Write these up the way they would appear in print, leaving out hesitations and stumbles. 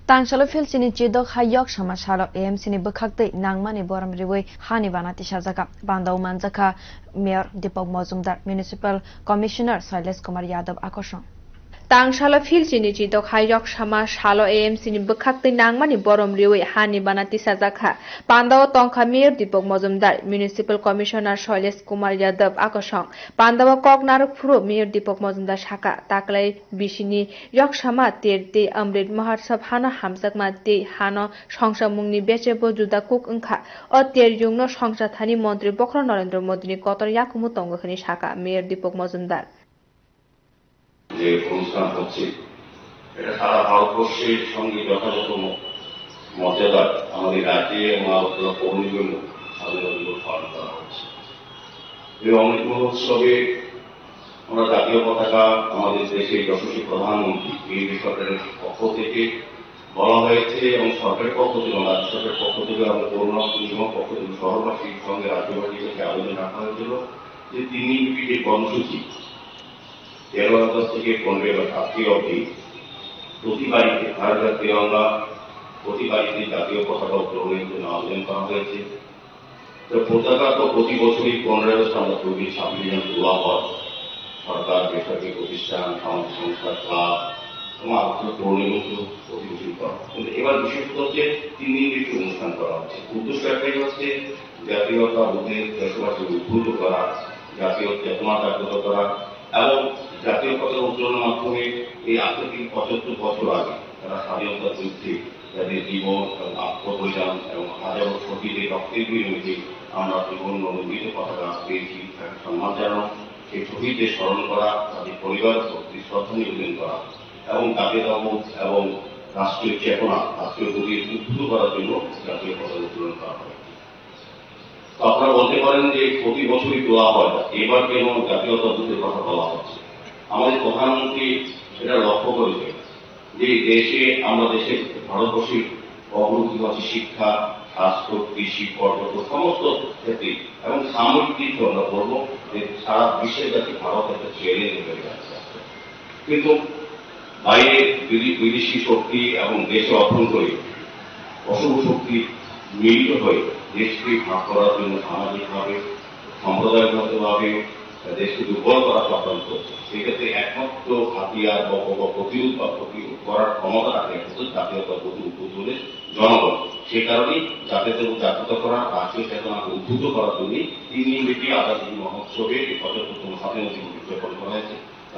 Tangshalo Filsini Chidok Hayok Shamashalo AMC Bukakte Nangmani Boram Riwe Hani Banati Shazaka Bandau Manzaka Mayor Deepak Mazumdar Municipal Commissioner Silas Kumar Yadav Akoshon Tangshalo Filsini Chidok Hayok Shamashalo AMC Bukakte Nangmani Boram Riwe Hani Banati Shazaka Bandau Tongka Mayor Deepak Mazumdar Municipal Commissioner Silas Kumar Yadav Akoshon Bandau Koknar Pro Mayor Deepak Mazumdar Shaka Taklai Bishini Yok Shama Tirti Amrit Maharsab Hana Hamsak Mati Hano Shongsha Mungni Bechebo Juda Cook Unka O Ter Jungno Shongsha Thani Montri Bokro Narendra Modi Kotor Yakumu Tongakhani Shaka Mayor Deepak Mazumdar যে অনুষ্ঠান হচ্ছে এটা সারা ভারতবর্ষের সঙ্গে যথাযথ মর্যাদা আমাদের রাজ্যে এবং আলোচনা কর্মীর জন্য স্বাধীনতা দিবস পালন করা হচ্ছে। এই অমৃত মহোৎসবে আমরা জাতীয় পতাকা আমাদের দেশের যশস্বী প্রধানমন্ত্রী বিজেপি সরকারের পক্ষ থেকে বলা হয়েছে এবং সরকারের পক্ষ থেকে রাজ্য সরকারের পক্ষ থেকে এবং করোনা নিগমের পক্ষ থেকে শহরবাসীর সঙ্গে রাজ্যবাসীর কাছে আবেদন রাখা হয়েছিল যে 3 দিনব্যাপী যে কর্মসূচি 13 আগস্ট থেকে 15 এপ্রিল অবধি প্রতি বাড়িতে ভারতের তিরঙ্গা প্রতি বাড়িতে জাতীয় পতাকা উত্তোলনের জন্য আবেদন করা হয়েছে। তো পতাকা তো প্রতি বছরই 15 আগস্ট আমরা 26 জন তোলা হয় সরকার বেসরকারি প্রতিষ্ঠান সামাজিক সংস্থা ক্লাব এবং আলোচনা পৌর্ণিমন্ত প্রতি বছর করা কিন্তু এবার বিশেষত হচ্ছে 3 দিন ব্যাপী অনুষ্ঠান করা হচ্ছে। উদ্দেশ্য একটাই হচ্ছে জাতীয়তা বোধের দেশবাসী উদ্বুদ্ধ করা জাতীয় চেতনা জাগ্রত করা এবং জাতীয় পতাকা উত্তোলনের মাধ্যমে এই আজ থেকে 75 বছর আগে তারা স্বাধীনতার যুদ্ধে যাদের জীবন এবং আত্মবলিদান এবং হাজারো শহীদের রক্তের বিনিময়ে আমরা জীবন নন্দিত পতাকা পেয়েছি তাকে সম্মান জানানো সেই শহীদদের স্মরণ করা তাদের পরিবারের প্রতি শ্রদ্ধা নিবেদন করা এবং জাতীয়তাবোধ এবং রাষ্ট্রীয় চেতনা রাষ্ট্রীয় গতির উদ্বুদ্ধ করার জন্য জাতীয় পতাকা উত্তোলন করা হয়। তো আপনারা বলতে পারেন যে প্রতি বছরই তোলা হয় এবার কেন জাতীয়তা যুদ্ধের কথা বলা হচ্ছে। আমাদের প্রধানমন্ত্রী সেটা লক্ষ্য করেছে যে দেশে আমরা দেশের ভারতবর্ষের অগ্রগতি হচ্ছে শিক্ষা স্বাস্থ্য কৃষি পর্যটন সমস্ত ক্ষেত্রে এবং সামরিক দিক আমরা বলবো যে সারা বিশ্বের কাছে ভারত একটা চ্যালেঞ্জ হয়ে যাচ্ছে। কিন্তু বাইরে বিদেশি শক্তি এবং দেশে অভ্যন্তরে অশুভ শক্তি মিলিত হয়ে দেশকে ভাগ করার জন্য সামাজিকভাবে সম্প্রদায়গতভাবে দেশকে দুর্বল করা চক্রান্ত করছে। সেক্ষেত্রে একমাত্র হাতিয়ার প্রতিরোধ বা প্রতিরোধ করার ক্ষমতা রাখে জাতীয়তাবোধ উদ্বুদ্ধ জনগণ। সেই কারণেই জাতীয়তা করা রাষ্ট্রীয় চেতনাকে উদ্বুদ্ধ করার জন্যই 3 দিন ব্যাপী আজাদী মহোৎসবে 75তম স্বাধীনতা দিবস উদযাপন করা হয়েছে।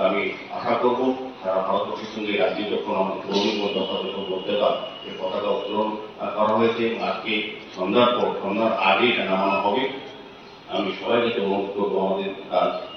আমি আশা করব সারা ভারতবর্ষের সঙ্গে রাজ্যে যখন আমাদের কর্মী যথাযথ মর্যাদা এই পতাকা উত্তোলন করা হয়েছে আজকে সন্ধ্যার আগে এটা নামানো হবে। আমি সবাই কাছে অনুরোধ করবো আমাদের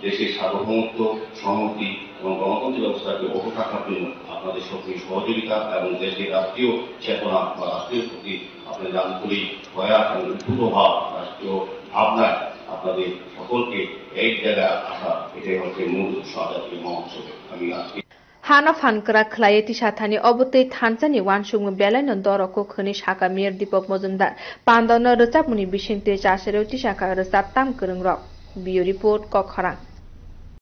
দেশের সার্বভৌমত্ব সংহতি এবং গণতান্ত্রিক ব্যবস্থাকে অটুট রাখার জন্য আপনাদের সক্রিয় সহযোগিতা এবং দেশের রাষ্ট্রীয় চেতনা বা রাষ্ট্রীয় প্রতি আপনাদের আন্তরিক প্রয়াস এবং উদ্ভূত ভাব রাষ্ট্রীয় ভাবনায় আপনাদের সকলকে এক জায়গায় আসা এটাই হচ্ছে মূল উদ্দেশ্য আজাদী মহোৎসবে। আমি আজকে Hana Fankara Klayeti Shathani Obutei Thansani Wansung Belan and Doroko Khani Shaka Mir Deepak Mazumdar Pandana Rosapuni Bishinte Chasheroti Shaka Rosap Tam Kurung Rock. Bio Report Kokharang.